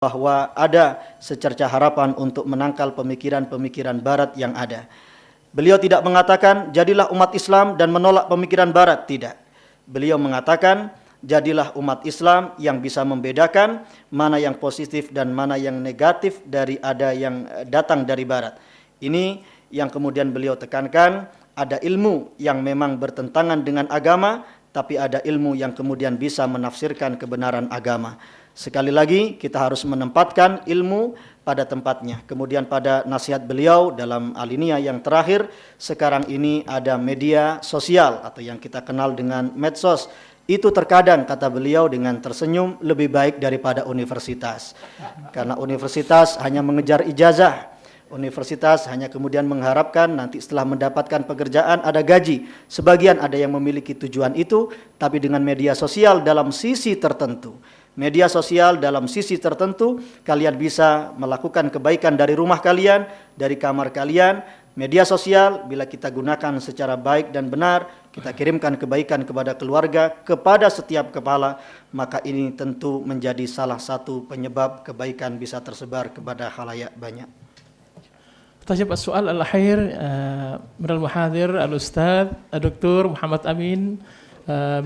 bahwa ada secerca harapan untuk menangkal pemikiran-pemikiran barat yang ada. Beliau tidak mengatakan jadilah umat Islam dan menolak pemikiran barat, tidak. Beliau mengatakan jadilah umat Islam yang bisa membedakan mana yang positif dan mana yang negatif dari ada yang datang dari barat. Ini yang kemudian beliau tekankan, ada ilmu yang memang bertentangan dengan agama, tapi ada ilmu yang kemudian bisa menafsirkan kebenaran agama. Sekali lagi kita harus menempatkan ilmu pada tempatnya. Kemudian pada nasihat beliau dalam alinea yang terakhir, sekarang ini ada media sosial atau yang kita kenal dengan medsos. Itu terkadang kata beliau dengan tersenyum lebih baik daripada universitas. Karena universitas hanya mengejar ijazah. Universitas hanya kemudian mengharapkan nanti setelah mendapatkan pekerjaan ada gaji. Sebagian ada yang memiliki tujuan itu, tapi dengan media sosial dalam sisi tertentu. Media sosial dalam sisi tertentu, kalian bisa melakukan kebaikan dari rumah kalian, dari kamar kalian. Media sosial bila kita gunakan secara baik dan benar, kita kirimkan kebaikan kepada keluarga, kepada setiap kepala, maka ini tentu menjadi salah satu penyebab kebaikan bisa tersebar kepada khalayak banyak. طيب السؤال الأخير من المحاضر الأستاذ الدكتور محمد أمين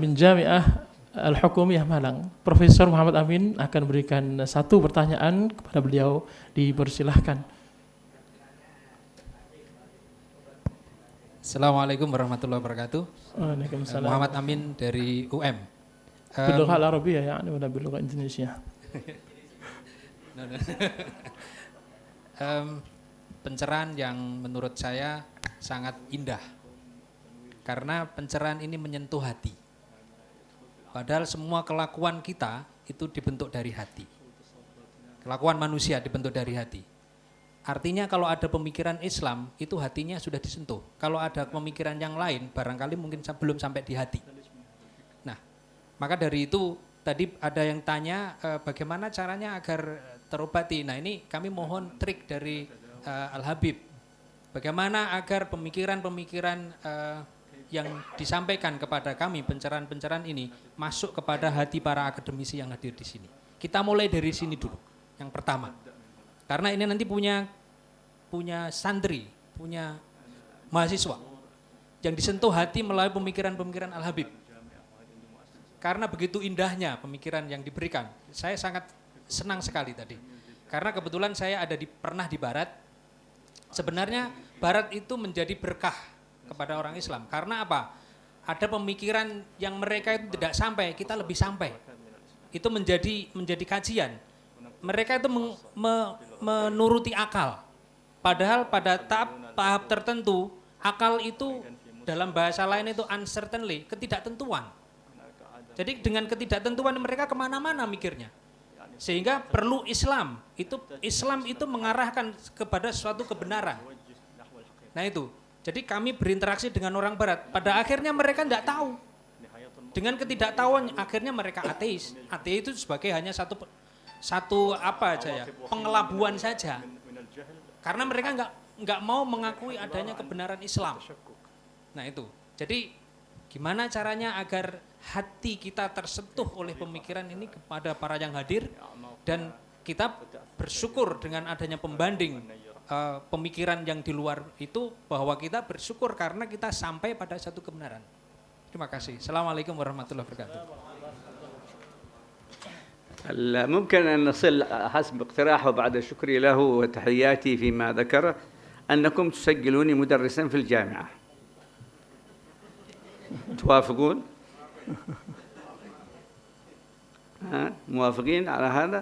من جامعة Al-Hukumiyah Malang. Profesor Muhammad Amin akan berikan satu pertanyaan kepada beliau, dipersilahkan. Assalamualaikum warahmatullahi wabarakatuh. Waalaikumsalam. Muhammad Amin dari UM. باللغة العربية يعني ولا باللغة الإنجليزية؟ Pencerahan yang menurut saya sangat indah. Karena pencerahan ini menyentuh hati. Padahal semua kelakuan kita itu dibentuk dari hati. Kelakuan manusia dibentuk dari hati. Artinya kalau ada pemikiran Islam, itu hatinya sudah disentuh. Kalau ada pemikiran yang lain, barangkali mungkin belum sampai di hati. Nah, maka dari itu tadi ada yang tanya bagaimana caranya agar terobati. Nah, ini kami mohon trik dari Al-Habib. Bagaimana agar pemikiran-pemikiran yang disampaikan kepada kami, pencerahan-pencerahan ini masuk kepada hati para akademisi yang hadir di sini. Kita mulai dari sini dulu, yang pertama. Karena ini nanti punya santri, punya mahasiswa yang disentuh hati melalui pemikiran-pemikiran Al-Habib. Karena begitu indahnya pemikiran yang diberikan. Saya sangat senang sekali tadi. Karena kebetulan saya pernah di Barat. Sebenarnya Barat itu menjadi berkah kepada orang Islam. Karena apa? Ada pemikiran yang mereka itu tidak sampai, kita lebih sampai. Itu menjadi kajian. Mereka itu menuruti akal. Padahal pada tahap tertentu, akal itu dalam bahasa lain itu uncertainty, ketidaktentuan. Jadi dengan ketidaktentuan mereka kemana-mana mikirnya. Sehingga perlu Islam. Islam itu mengarahkan kepada suatu kebenaran. Nah itu. Jadi kami berinteraksi dengan orang Barat. Pada akhirnya mereka tidak tahu. Dengan ketidaktahuan akhirnya mereka ateis. Ateis itu sebagai hanya satu apa aja ya, pengelabuan saja. Karena mereka nggak mau mengakui adanya kebenaran Islam. Nah itu. Jadi gimana caranya agar hati kita tersentuh oleh pemikiran ini kepada para yang hadir, dan kita bersyukur dengan adanya pembanding pemikiran yang di luar itu, bahwa kita bersyukur karena kita sampai pada satu kebenaran. Terima kasih. Assalamualaikum warahmatullahi wabarakatuh. ممكن أن نصل حسب اقتراحه بعد شكري له وتحياتي فيما ذكر أنكم تسجلوني مدرسا في الجامعة. توافقون؟ موافقين على هذا؟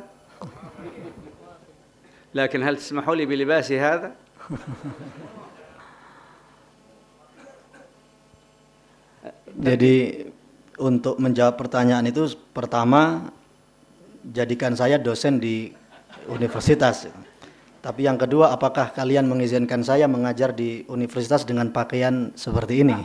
لكن هل تسمحوا لي بلباسي هذا؟ Jadi untuk menjawab pertanyaan itu, pertama jadikan saya dosen di universitas. Tapi yang kedua, apakah kalian mengizinkan saya mengajar di universitas dengan pakaian seperti ini?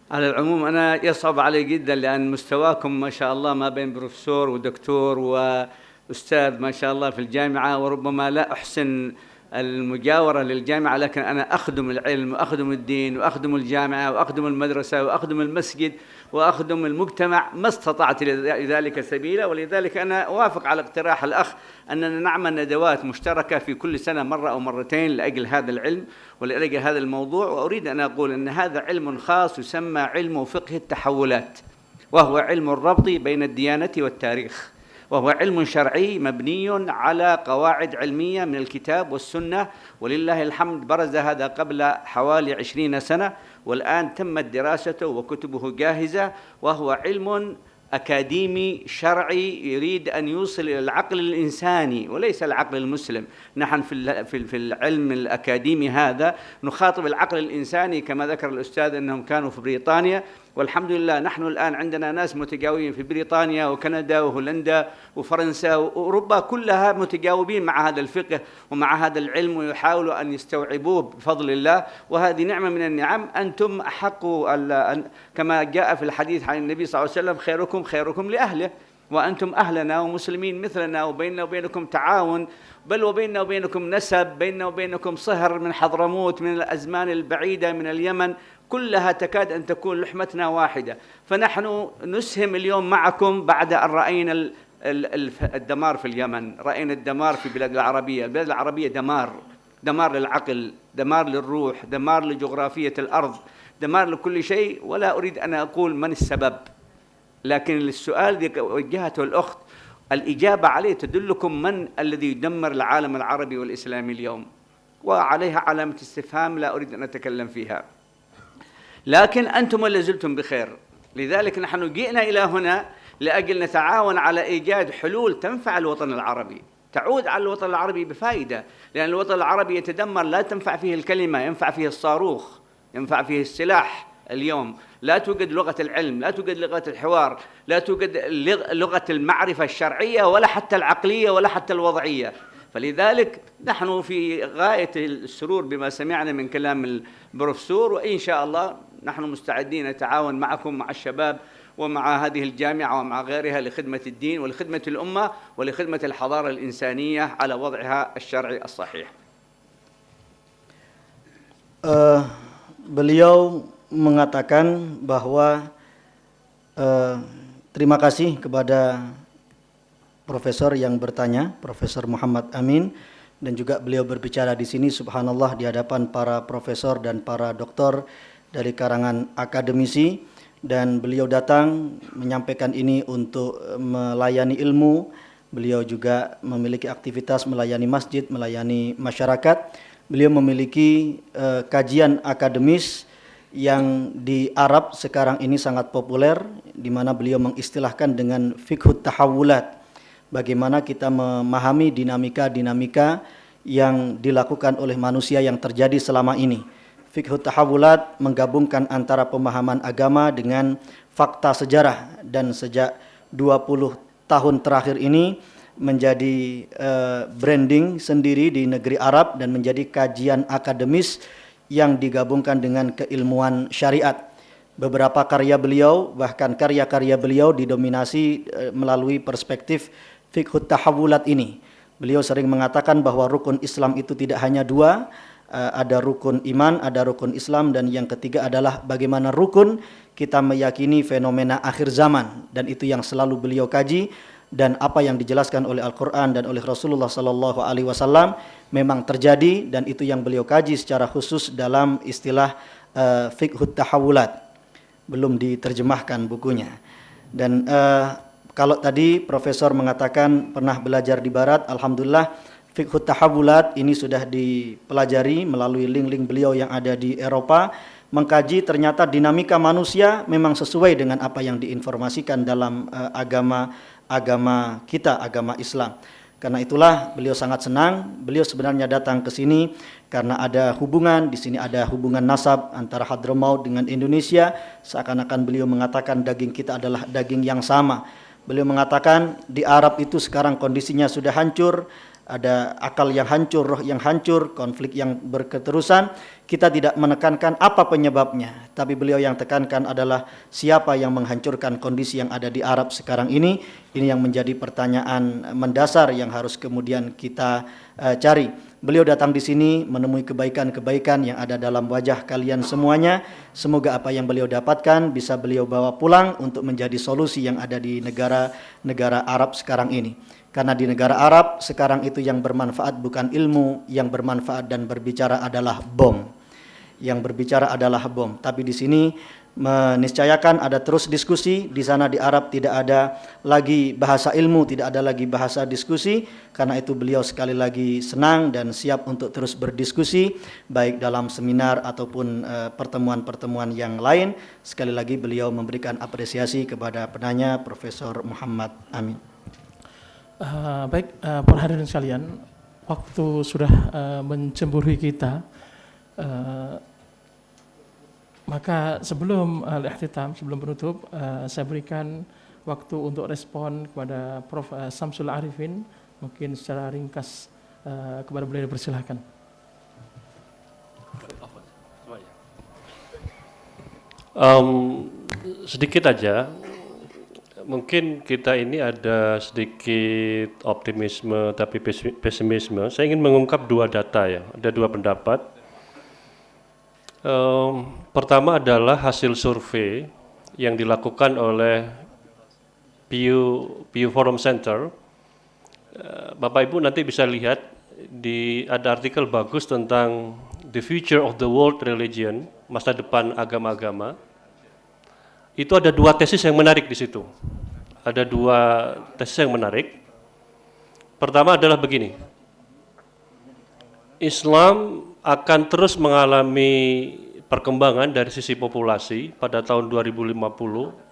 على العموم أنا يصعب علي جدا لأن مستواكم ما شاء الله ما بين بروفيسور ودكتور وأستاذ ما شاء الله في الجامعة، وربما لا أحسن المجاورة للجامعة، لكن أنا أخدم العلم وأخدم الدين وأخدم الجامعة وأخدم المدرسة وأخدم المسجد وأخدم المجتمع ما استطعت لذلك سبيلا. ولذلك أنا أوافق على اقتراح الأخ أننا نعمل ندوات مشتركة في كل سنة مرة أو مرتين لأجل هذا العلم ولأجل هذا الموضوع. وأريد أن أقول أن هذا علم خاص يسمى علم فقه التحولات، وهو علم الربط بين الديانة والتاريخ، وهو علم شرعي مبني على قواعد علمية من الكتاب والسنة، ولله الحمد برز هذا قبل حوالي 20 سنة، والآن تمت دراسته وكتبه جاهزة، وهو علم أكاديمي شرعي يريد أن يوصل إلى العقل الإنساني وليس العقل المسلم. نحن في العلم الأكاديمي هذا نخاطب العقل الإنساني، كما ذكر الأستاذ أنهم كانوا في بريطانيا، والحمد لله نحن الآن عندنا ناس متجاوبين في بريطانيا وكندا وهولندا وفرنسا وأوروبا كلها متجاوبين مع هذا الفقه ومع هذا العلم، ويحاولوا أن يستوعبوه بفضل الله، وهذه نعمة من النعم. أنتم أحق كما جاء في الحديث عن النبي صلى الله عليه وسلم: خيركم خيركم لأهله، وأنتم أهلنا ومسلمين مثلنا، وبيننا وبينكم تعاون، بل وبيننا وبينكم نسب، بيننا وبينكم صهر من حضرموت، من الأزمان البعيدة، من اليمن، كلها تكاد أن تكون لحمتنا واحدة. فنحن نسهم اليوم معكم بعد أن رأينا الدمار في اليمن، رأينا الدمار في البلاد العربية. البلاد العربية دمار للعقل، دمار للروح، دمار لجغرافية الأرض، دمار لكل شيء. ولا أريد أن أقول من السبب، لكن السؤال الذي وجهته الأخت الإجابة عليه تدلكم من الذي يدمر العالم العربي والإسلامي اليوم، وعليها علامة استفهام لا أريد أن أتكلم فيها، لكن أنتم اللي زلتم بخير. لذلك نحن جئنا إلى هنا لأجل نتعاون على إيجاد حلول تنفع الوطن العربي، تعود على الوطن العربي بفائدة، لأن الوطن العربي يتدمر، لا تنفع فيه الكلمة، ينفع فيه الصاروخ، ينفع فيه السلاح. اليوم لا توجد لغة العلم، لا توجد لغة الحوار، لا توجد لغة المعرفة الشرعية ولا حتى العقلية ولا حتى الوضعية. فلذلك نحن في غاية السرور بما سمعنا من كلام البروفيسور، وإن شاء الله نحن مستعدين نتعاون معكم مع الشباب ومع هذه الجامعة ومع غيرها لخدمة الدين ولخدمة الأمة ولخدمة الحضارة الإنسانية على وضعها الشرعي الصحيح. Beliau mengatakan bahwa terima kasih kepada profesor yang bertanya, Profesor Muhammad Amin, dan juga beliau berbicara di sini subhanallah di hadapan para profesor dan para doktor dari karangan akademisi, dan beliau datang menyampaikan ini untuk melayani ilmu. Beliau juga memiliki aktivitas melayani masjid, melayani masyarakat. Beliau memiliki kajian akademis yang di Arab sekarang ini sangat populer, di mana beliau mengistilahkan dengan fiqhut tahawulat. Bagaimana kita memahami dinamika-dinamika yang dilakukan oleh manusia yang terjadi selama ini. Fiqhut tahawulat menggabungkan antara pemahaman agama dengan fakta sejarah, dan sejak 20 tahun terakhir ini menjadi branding sendiri di negeri Arab dan menjadi kajian akademis yang digabungkan dengan keilmuan syariat. Beberapa karya beliau, bahkan karya-karya beliau didominasi melalui perspektif fiqhut tahawulat ini. Beliau sering mengatakan bahwa rukun Islam itu tidak hanya dua, ada rukun iman, ada rukun Islam, dan yang ketiga adalah bagaimana rukun kita meyakini fenomena akhir zaman, dan itu yang selalu beliau kaji. Dan apa yang dijelaskan oleh Al-Quran dan oleh Rasulullah SAW memang terjadi, dan itu yang beliau kaji secara khusus dalam istilah fiqhut tahawulat. Belum diterjemahkan bukunya. Dan kalau tadi Profesor mengatakan pernah belajar di Barat, alhamdulillah fiqhut tahawulat ini sudah dipelajari melalui link-link beliau yang ada di Eropa, mengkaji ternyata dinamika manusia memang sesuai dengan apa yang diinformasikan dalam agama kita, agama Islam. Karena itulah beliau sangat senang. Beliau sebenarnya datang ke sini karena ada hubungan, di sini ada hubungan nasab antara Hadramaut dengan Indonesia. Seakan-akan beliau mengatakan daging kita adalah daging yang sama. Beliau mengatakan di Arab itu sekarang kondisinya sudah hancur, ada akal yang hancur, roh yang hancur, konflik yang berketerusan. Kita tidak menekankan apa penyebabnya, tapi beliau yang tekankan adalah siapa yang menghancurkan kondisi yang ada di Arab sekarang ini. Ini yang menjadi pertanyaan mendasar yang harus kemudian kita cari. Beliau datang di sini menemui kebaikan-kebaikan yang ada dalam wajah kalian semuanya. Semoga apa yang beliau dapatkan bisa beliau bawa pulang untuk menjadi solusi yang ada di negara-negara Arab sekarang ini. Karena di negara Arab sekarang itu yang bermanfaat bukan ilmu, yang bermanfaat dan berbicara adalah bom. Yang berbicara adalah bom. Tapi di sini meniscayakan ada terus diskusi. Di sana di Arab tidak ada lagi bahasa ilmu, tidak ada lagi bahasa diskusi. Karena itu beliau sekali lagi senang dan siap untuk terus berdiskusi, baik dalam seminar ataupun pertemuan-pertemuan yang lain. Sekali lagi beliau memberikan apresiasi kepada penanya Profesor Muhammad Amin. Baik, para hadirin sekalian, waktu sudah mencemburui kita, maka sebelum al-ikhtitam, sebelum penutup, saya berikan waktu untuk respon kepada Prof. Samsul Arifin, mungkin secara ringkas kepada beliau, dipersilahkan. Sedikit aja. Mungkin kita ini ada sedikit optimisme tapi pesimisme. Saya ingin mengungkap dua data ya, ada dua pendapat. Pertama adalah hasil survei yang dilakukan oleh Pew Forum Center. Bapak Ibu nanti bisa lihat ada artikel bagus tentang The Future of the World Religion, masa depan agama-agama. Itu ada dua tesis yang menarik di situ. Ada dua tesis yang menarik. Pertama adalah begini. Islam akan terus mengalami perkembangan dari sisi populasi pada tahun 2050.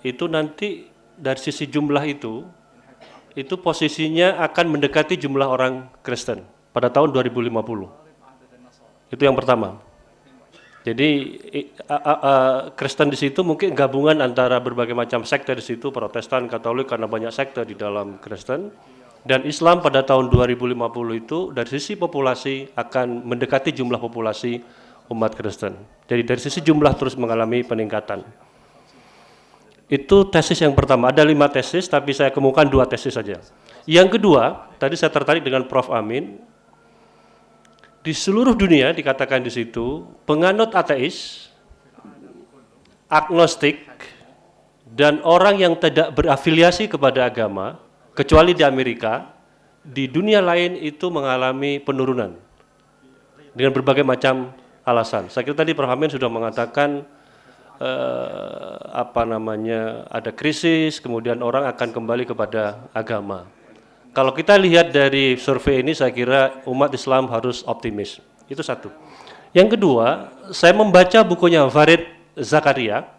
Itu nanti dari sisi jumlah itu posisinya akan mendekati jumlah orang Kristen pada tahun 2050. Itu yang pertama. Jadi Kristen di situ mungkin gabungan antara berbagai macam sekte di situ, Protestan, Katolik, karena banyak sekte di dalam Kristen. Dan Islam pada tahun 2050 itu dari sisi populasi akan mendekati jumlah populasi umat Kristen. Jadi dari sisi jumlah terus mengalami peningkatan. Itu tesis yang pertama. Ada 5 tesis, tapi saya kemukakan 2 tesis saja. Yang kedua, tadi saya tertarik dengan Prof. Amin. Di seluruh dunia dikatakan di situ, penganut ateis, agnostik, dan orang yang tidak berafiliasi kepada agama, kecuali di Amerika, di dunia lain itu mengalami penurunan dengan berbagai macam alasan. Saya kira tadi Prof. Amin sudah mengatakan ada krisis, kemudian orang akan kembali kepada agama. Kalau kita lihat dari survei ini, saya kira umat Islam harus optimis. Itu satu. Yang kedua, saya membaca bukunya Farid Zakaria.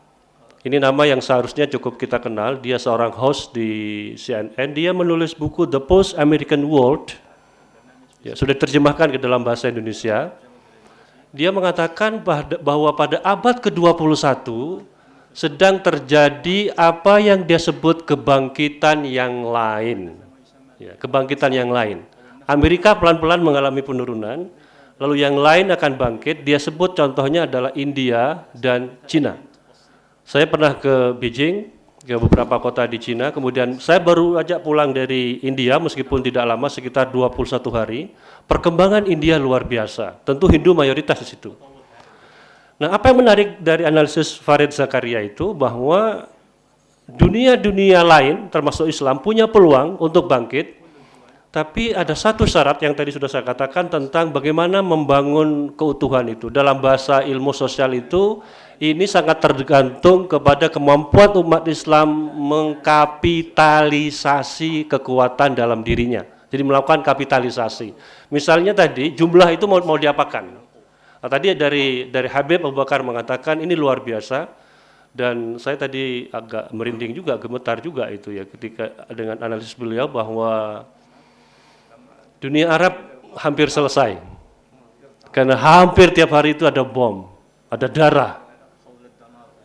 Ini nama yang seharusnya cukup kita kenal. Dia seorang host di CNN. Dia menulis buku The Post-American World. Ya, sudah diterjemahkan ke dalam bahasa Indonesia. Dia mengatakan bahwa pada abad ke-21 sedang terjadi apa yang dia sebut kebangkitan yang lain. Ya, kebangkitan yang lain. Amerika pelan-pelan mengalami penurunan, lalu yang lain akan bangkit. Dia sebut contohnya adalah India dan Cina. Saya pernah ke Beijing, ke beberapa kota di Cina, kemudian saya baru aja pulang dari India meskipun tidak lama, sekitar 21 hari. Perkembangan India luar biasa, tentu Hindu mayoritas di situ. Nah, apa yang menarik dari analisis Farid Zakaria itu bahwa dunia-dunia lain termasuk Islam punya peluang untuk bangkit, tapi ada satu syarat yang tadi sudah saya katakan tentang bagaimana membangun keutuhan itu. Dalam bahasa ilmu sosial itu, ini sangat tergantung kepada kemampuan umat Islam mengkapitalisasi kekuatan dalam dirinya. Jadi melakukan kapitalisasi. Misalnya tadi jumlah itu mau diapakan? Nah, tadi dari Habib Abu Bakar mengatakan ini luar biasa. Dan saya tadi agak merinding juga, gemetar juga itu ya ketika dengan analisis beliau bahwa dunia Arab hampir selesai. Karena hampir tiap hari itu ada bom, ada darah.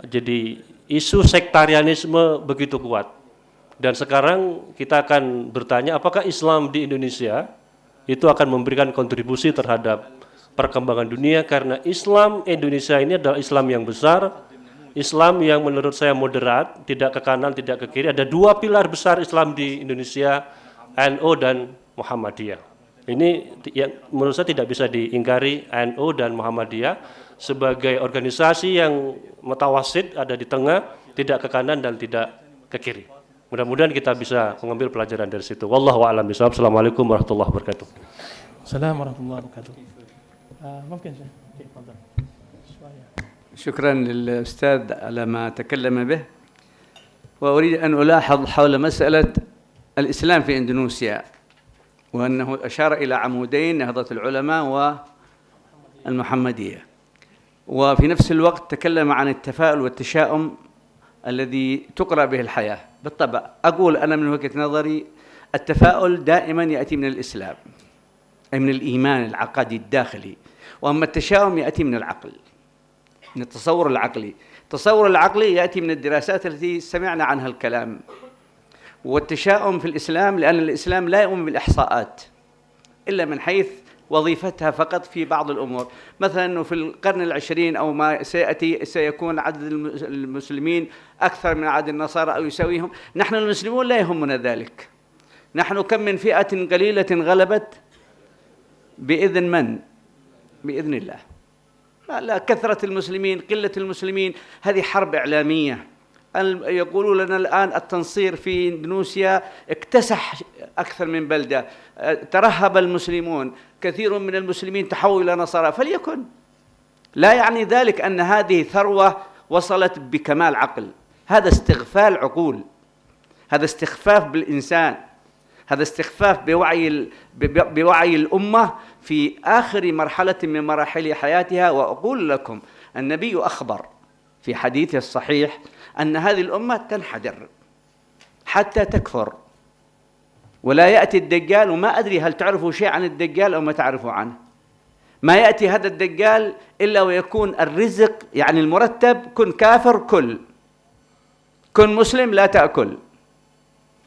Jadi isu sektarianisme begitu kuat. Dan sekarang kita akan bertanya apakah Islam di Indonesia itu akan memberikan kontribusi terhadap perkembangan dunia, karena Islam Indonesia ini adalah Islam yang besar, Islam yang menurut saya moderat, tidak ke kanan, tidak ke kiri. Ada dua pilar besar Islam di Indonesia, NU dan Muhammadiyah. Ini yang menurut saya tidak bisa diingkari, NU dan Muhammadiyah sebagai organisasi yang mutawasid, ada di tengah, tidak ke kanan dan tidak ke kiri. Mudah-mudahan kita bisa mengambil pelajaran dari situ. Wallahu a'lam bishawab. Assalamualaikum warahmatullahi wabarakatuh. Assalamualaikum warahmatullahi wabarakatuh. ممكن تفضل. شكرا للأستاذ على ما تكلم به، وأريد أن ألاحظ حول مسألة الإسلام في إندونيسيا، وأنه أشار إلى عمودين، نهضة العلماء والمحمدية، وفي نفس الوقت تكلم عن التفاؤل والتشاؤم الذي تقرأ به الحياة. بالطبع أقول أنا من وجهة نظري التفاؤل دائما يأتي من الإسلام، أي من الإيمان العقدي الداخلي، وأما التشاؤم يأتي من العقل، من التصور العقلي. التصور العقلي يأتي من الدراسات التي سمعنا عنها الكلام. والتشاؤم في الإسلام لأن الإسلام لا يؤمن بالإحصاءات إلا من حيث وظيفتها فقط في بعض الأمور، مثلا أنه في القرن العشرين أو ما سيأتي سيكون عدد المسلمين أكثر من عدد النصارى أو يساويهم. نحن المسلمون لا يهمنا ذلك. نحن كم من فئة قليلة غلبت بإذن من؟ بإذن الله. لا كثرة المسلمين، قلة المسلمين، هذه حرب إعلامية. يقولون لنا الآن التنصير في إندونيسيا اكتسح أكثر من بلدة، ترهب المسلمون، كثير من المسلمين تحولوا إلى نصارى، فليكن. لا يعني ذلك أن هذه ثروة وصلت بكمال عقل، هذا استغفال عقول، هذا استخفاف بالإنسان، هذا استخفاف بوعي الأمة في آخر مرحلة من مراحل حياتها. وأقول لكم النبي أخبر في حديثه الصحيح أن هذه الأمة تنحدر حتى تكفر، ولا يأتي الدجال، وما أدري هل تعرفوا شيء عن الدجال أو ما تعرفوا عنه. ما يأتي هذا الدجال إلا ويكون الرزق يعني المرتب، كن كافر كل، كن مسلم لا تأكل،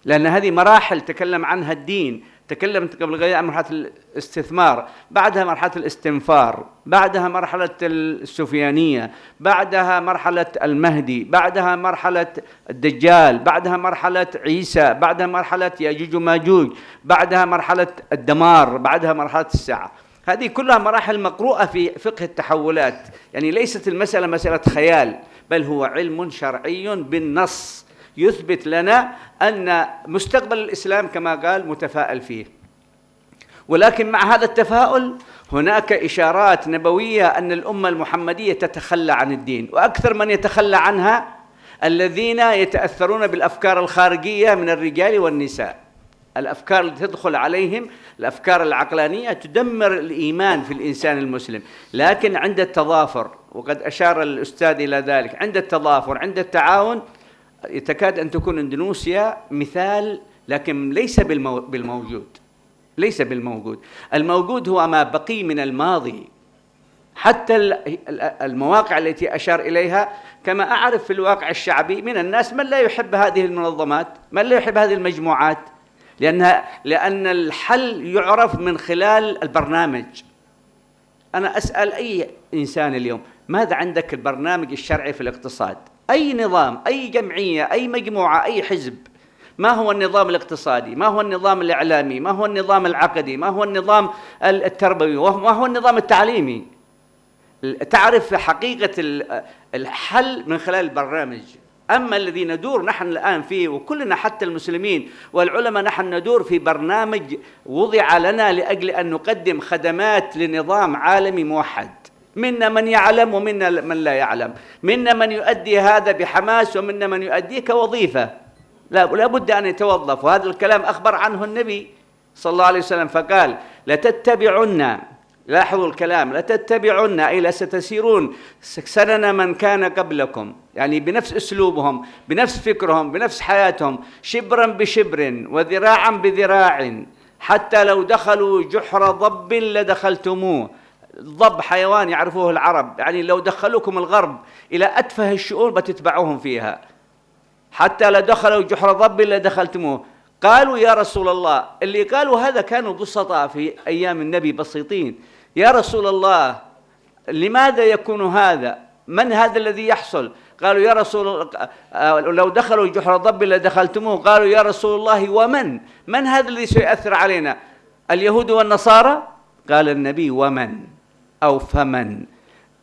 لأن هذه مراحل تكلم عنها الدين. تكلمت قبل قليل عن مرحلة الاستثمار، بعدها مرحلة الاستنفار، بعدها مرحلة السفيانية، بعدها مرحلة المهدي، بعدها مرحلة الدجال، بعدها مرحلة عيسى، بعدها مرحلة ياجوج وماجوج، بعدها مرحلة الدمار، بعدها مرحلة الساعة. هذه كلها مراحل مقروءة في فقه التحولات، يعني ليست المسألة مسألة خيال، بل هو علم شرعي بالنص يثبت لنا أن مستقبل الإسلام كما قال متفائل فيه. ولكن مع هذا التفاؤل هناك إشارات نبوية أن الأمة المحمدية تتخلى عن الدين، وأكثر من يتخلى عنها الذين يتأثرون بالأفكار الخارجية من الرجال والنساء. الأفكار التي تدخل عليهم، الأفكار العقلانية، تدمر الإيمان في الإنسان المسلم. لكن عند التضافر، وقد أشار الأستاذ إلى ذلك، عند التضافر، عند التعاون، تكاد أن تكون إندونيسيا مثال، لكن ليس بالموجود، ليس بالموجود. الموجود هو ما بقي من الماضي. حتى المواقع التي أشار إليها، كما أعرف في الواقع الشعبي من الناس من لا يحب هذه المنظمات، من لا يحب هذه المجموعات، لأن الحل يعرف من خلال البرنامج. أنا أسأل أي إنسان اليوم: ماذا عندك البرنامج الشرعي في الاقتصاد؟ أي نظام، أي جمعية، أي مجموعة، أي حزب، ما هو النظام الاقتصادي؟ ما هو النظام الإعلامي؟ ما هو النظام العقدي؟ ما هو النظام التربوي؟ وما هو النظام التعليمي؟ تعرف حقيقة الحل من خلال البرنامج. أما الذي ندور نحن الآن فيه، وكلنا حتى المسلمين والعلماء، نحن ندور في برنامج وضع لنا لأجل أن نقدم خدمات لنظام عالمي موحد. منا من يعلم ومنا من لا يعلم، منا من يؤدي هذا بحماس ومنا من يؤديه كوظيفة، لا بد أن يتوظف. وهذا الكلام أخبر عنه النبي صلى الله عليه وسلم، فقال: لتتبعن، لاحظوا الكلام، لتتبعن أي لستسيرون سنن من كان قبلكم، يعني بنفس أسلوبهم، بنفس فكرهم، بنفس حياتهم، شبرا بشبر وذراعا بذراع، حتى لو دخلوا جحر ضب لدخلتموه. الضب حيوان يعرفوه العرب، يعني لو دخلوكم الغرب إلى أتفه الشؤون بتتبعوهم فيها. حتى لو دخلوا جحر ضب لدخلتموه. قالوا يا رسول الله، اللي قالوا هذا كانوا بسطاء في أيام النبي بسيطين، يا رسول الله لماذا يكون هذا؟ من هذا الذي يحصل؟ قالوا يا رسول الله لو دخلوا جحر ضب لدخلتموه. قالوا يا رسول الله من هذا الذي سيؤثر علينا؟ اليهود والنصارى؟ قال النبي ومن أو فمن.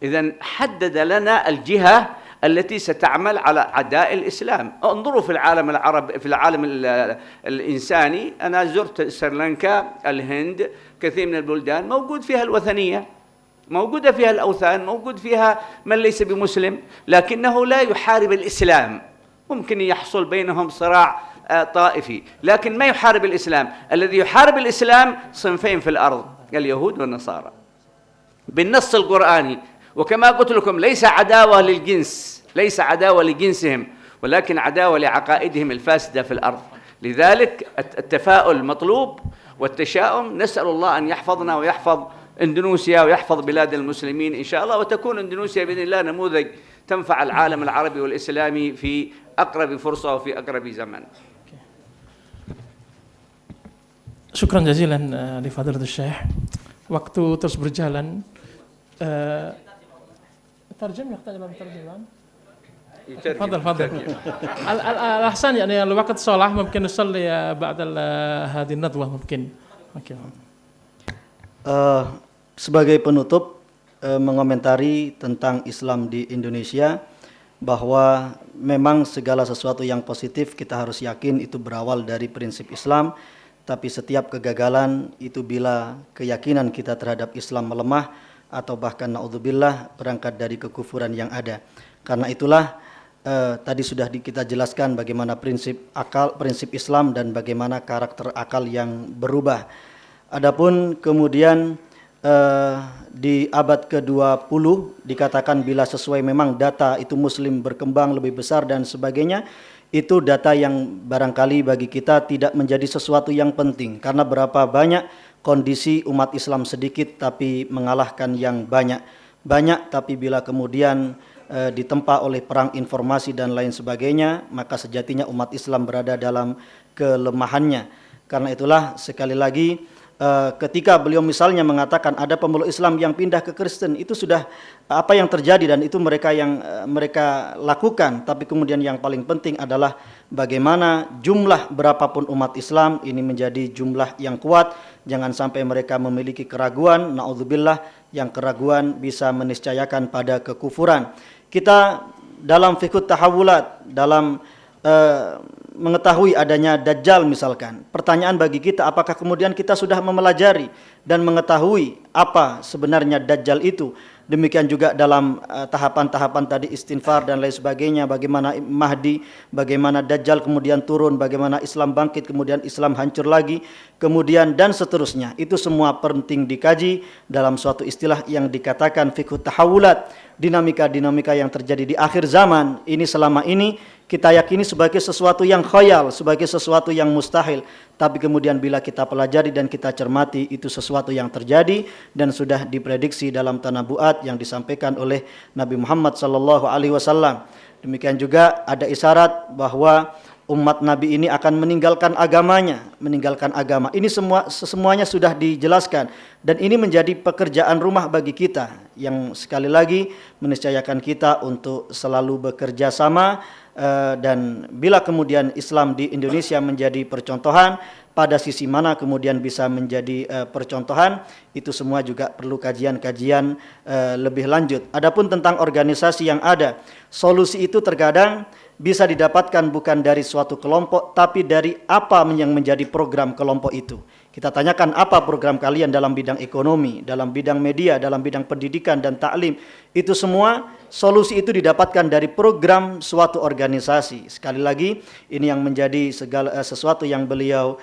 إذن حدد لنا الجهة التي ستعمل على عداء الإسلام. انظروا في العالم العربي، في العالم الإنساني، أنا زرت سريلانكا، الهند، كثير من البلدان موجود فيها الوثنية، موجودة فيها الأوثان، موجود فيها من ليس بمسلم، لكنه لا يحارب الإسلام. ممكن يحصل بينهم صراع طائفي، لكن ما يحارب الإسلام. الذي يحارب الإسلام صنفين في الأرض، اليهود والنصارى بالنص القرآني. وكما قلت لكم ليس عداوة للجنس، ليس عداوة لجنسهم، ولكن عداوة لعقائدهم الفاسدة في الأرض. لذلك التفاؤل مطلوب والتشاؤم. نسأل الله أن يحفظنا ويحفظ إندونيسيا ويحفظ بلاد المسلمين إن شاء الله، وتكون إندونيسيا بإذن الله نموذج تنفع العالم العربي والإسلامي في أقرب فرصة وفي أقرب زمن. Syukran jazilan li fadilatul Syekh. Waktu terus berjalan. ترجم يحتاج إلى ترجمان. تفضل. الأحسن يعني الوقت صلاح ممكن نصلي بعد هذه الندوة ممكن. Sebagai penutup, mengomentari tentang Islam di Indonesia, bahwa memang segala sesuatu yang positif kita harus yakin itu berawal dari prinsip Islam, tapi setiap kegagalan itu bila keyakinan kita terhadap Islam melemah atau bahkan naudzubillah berangkat dari kekufuran yang ada. Karena itulah tadi sudah kita jelaskan bagaimana prinsip Islam dan bagaimana karakter akal yang berubah. Adapun kemudian di abad ke-20 dikatakan bila sesuai memang data itu muslim berkembang lebih besar dan sebagainya, itu data yang barangkali bagi kita tidak menjadi sesuatu yang penting, karena berapa banyak kondisi umat Islam sedikit tapi mengalahkan yang banyak tapi bila kemudian ditempa oleh perang informasi dan lain sebagainya, maka sejatinya umat Islam berada dalam kelemahannya. Karena itulah sekali lagi ketika beliau misalnya mengatakan ada pemeluk Islam yang pindah ke Kristen, itu sudah apa yang terjadi dan itu mereka lakukan. Tapi kemudian yang paling penting adalah bagaimana jumlah berapapun umat Islam ini menjadi jumlah yang kuat. Jangan sampai mereka memiliki keraguan, naudzubillah, yang keraguan bisa meniscayakan pada kekufuran. Kita dalam fiqh tahawulat, dalam mengetahui adanya Dajjal misalkan, pertanyaan bagi kita, apakah kemudian kita sudah mempelajari dan mengetahui apa sebenarnya Dajjal itu? Demikian juga dalam tahapan-tahapan tadi istighfar dan lain sebagainya, bagaimana Mahdi, bagaimana Dajjal kemudian turun, bagaimana Islam bangkit, kemudian Islam hancur lagi, kemudian dan seterusnya. Itu semua penting dikaji dalam suatu istilah yang dikatakan fiqh tahawulat, dinamika-dinamika yang terjadi di akhir zaman. Ini selama ini kita yakini sebagai sesuatu yang khayal, sebagai sesuatu yang mustahil. Tapi kemudian bila kita pelajari dan kita cermati, itu sesuatu yang terjadi dan sudah diprediksi dalam tanabuat yang disampaikan oleh Nabi Muhammad SAW. Demikian juga ada isyarat bahwa umat Nabi ini akan meninggalkan agamanya, meninggalkan agama. Ini semuanya sudah dijelaskan dan ini menjadi pekerjaan rumah bagi kita yang sekali lagi meniscayakan kita untuk selalu bekerja sama. Dan bila kemudian Islam di Indonesia menjadi percontohan, pada sisi mana kemudian bisa menjadi percontohan, itu semua juga perlu kajian-kajian lebih lanjut. Adapun tentang organisasi yang ada, solusi itu terkadang bisa didapatkan bukan dari suatu kelompok, tapi dari apa yang menjadi program kelompok itu. Kita tanyakan apa program kalian dalam bidang ekonomi, dalam bidang media, dalam bidang pendidikan dan taklim. Itu semua solusi itu didapatkan dari program suatu organisasi. Sekali lagi ini yang menjadi sesuatu yang beliau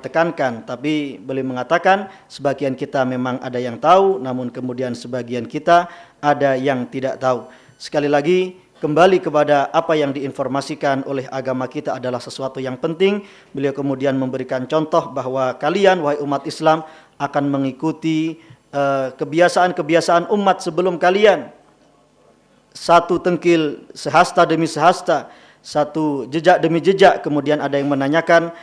tekankan. Tapi beliau mengatakan sebagian kita memang ada yang tahu, namun kemudian sebagian kita ada yang tidak tahu. Sekali lagi kembali kepada apa yang diinformasikan oleh agama kita adalah sesuatu yang penting. Beliau kemudian memberikan contoh bahwa kalian, wahai umat Islam, akan mengikuti kebiasaan-kebiasaan umat sebelum kalian. Satu tengkil sehasta demi sehasta, satu jejak demi jejak. Kemudian ada yang menanyakan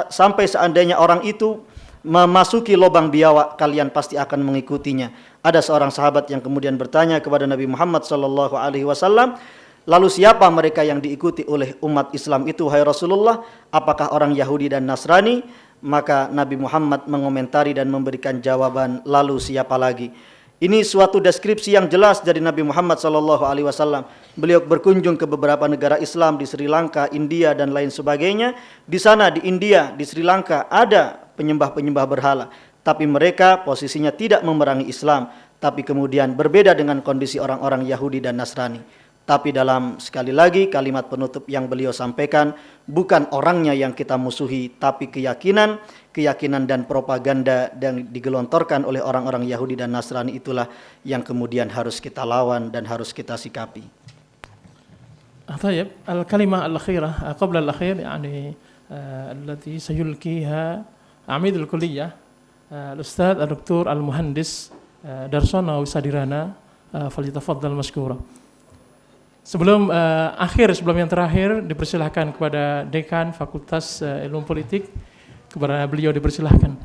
sampai seandainya orang itu memasuki lubang biawak, kalian pasti akan mengikutinya. Ada seorang sahabat yang kemudian bertanya kepada Nabi Muhammad sallallahu alaihi wasallam, lalu siapa mereka yang diikuti oleh umat Islam itu, hai Rasulullah? Apakah orang Yahudi dan Nasrani? Maka Nabi Muhammad mengomentari dan memberikan jawaban, lalu siapa lagi? Ini suatu deskripsi yang jelas dari Nabi Muhammad SAW. Beliau berkunjung ke beberapa negara Islam di Sri Lanka, India dan lain sebagainya. Di sana di India, di Sri Lanka ada penyembah-penyembah berhala, tapi mereka posisinya tidak memerangi Islam, tapi kemudian berbeda dengan kondisi orang-orang Yahudi dan Nasrani. Tapi dalam sekali lagi kalimat penutup yang beliau sampaikan, bukan orangnya yang kita musuhi, tapi keyakinan dan propaganda yang digelontorkan oleh orang-orang Yahudi dan Nasrani itulah yang kemudian harus kita lawan dan harus kita sikapi. طيب الكلمة الأخيرة قبل الأخير يعني التي سيلقيها عميد الكلية الأستاذ الدكتور المهندس Darsono Wisadirana فليتفضل مشكورا. Sebelum yang terakhir dipersilahkan kepada Dekan Fakultas Ilmu Politik, kepada beliau dipersilahkan.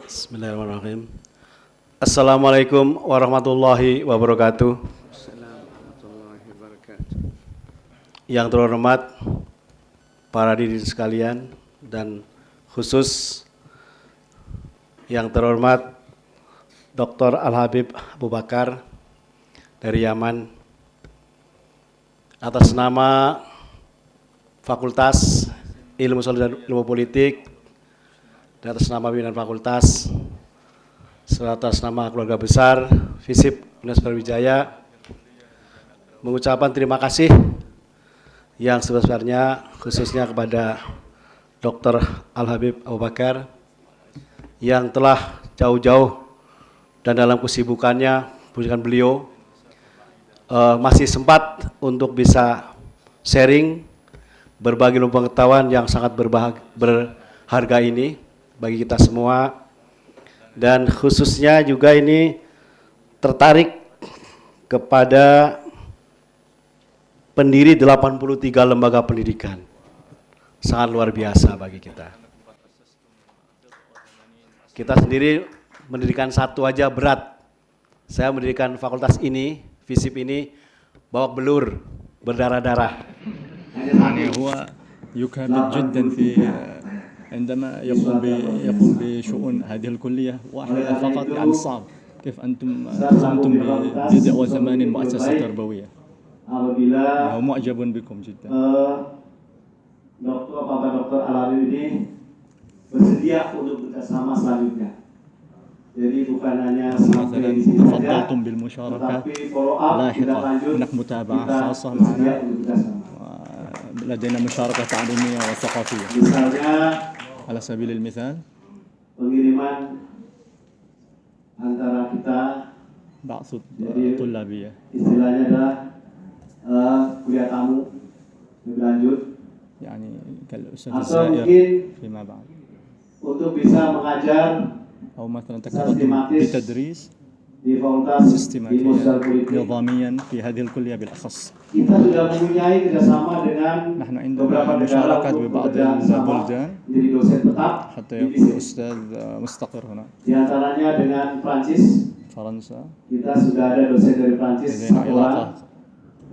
Bismillahirrahmanirrahim. Assalamualaikum warahmatullahi wabarakatuh. Yang terhormat para hadirin sekalian dan khusus yang terhormat Dr. Al-Habib Abu Bakar dari Yaman, atas nama Fakultas Ilmu Sosial dan Ilmu Politik dan atas nama pimpinan fakultas, serta atas nama keluarga besar FISIP Universitas Brawijaya, mengucapkan terima kasih yang sebesar-besarnya khususnya kepada Dr. Al-Habib Abu Bakar yang telah jauh-jauh dan dalam kesibukannya beliau masih sempat untuk bisa sharing berbagi ilmu pengetahuan yang sangat berharga ini bagi kita semua. Dan khususnya juga ini tertarik kepada pendiri 83 lembaga pendidikan. Sangat luar biasa bagi kita. Kita sendiri mendirikan satu aja berat. Saya mendirikan fakultas ini, FISIP ini, babak belur, berdarah-darah. يعني هو يكابد جدا في عندما يقوم بشؤون هذه الكلية واحدة فقط، يعني صعب كيف أنتم قمتم ببدء وزمان مؤسسة تربوية. هو معجب بكم جدا. Dr. Al-Habib ini bersedia untuk bekerjasama selanjutnya. Jadi bukan hanya مثلا تفضلتم بالمشاركة لاحقا، هناك متابعة خاصة معنا، لدينا مشاركة تعليمية وثقافية. على سبيل المثال pengiriman antara kita, بعث طلابية، istilahnya adalah kuliah tamu lebih lanjut, يعني كالأستاذ atau الزائر mungkin فيما بعد، untuk bisa mengajar أو مثلا تقدم بتدريس di Fakultas Ilmu Sosial سيستماتيا Politik. نظاميا في هذه الكلية بالأخص. Kita sudah mempunyai kerjasama dengan نحن عندنا beberapa negara مشاركات untuk ببعض bekerja sama البلدان menjadi dosen tetap حتى di يكون FISIP. أستاذ مستقر هنا. Di antaranya dengan Prancis, فرنسا kita sudah ada dosen dari Prancis لدينا satu orang علاقة،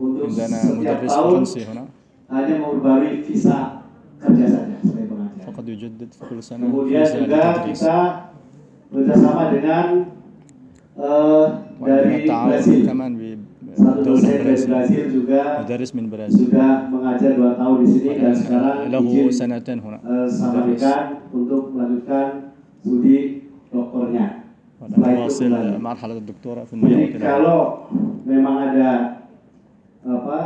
untuk عندنا setiap مدرس tahun فرنسي هنا hanya memperbarui visa kerja saja sebagai pengajar. فقد يجدد في كل سنة Kemudian فيزا juga للتدريس. kita bekerjasama dengan dari وعندنا تعاون Brasil. كمان Satu بدولة dosen dari برازيل، Brasil juga مدرس من برازيل sudah mengajar 2 tahun di sini dan sekarang له izin سنتين هنا sama مدرس. dekan untuk melanjutkan studi doktornya. Setelah itu ونواصل kembali. مرحلة الدكتوراه ثم Jadi يعود إلى kalau memang ada apa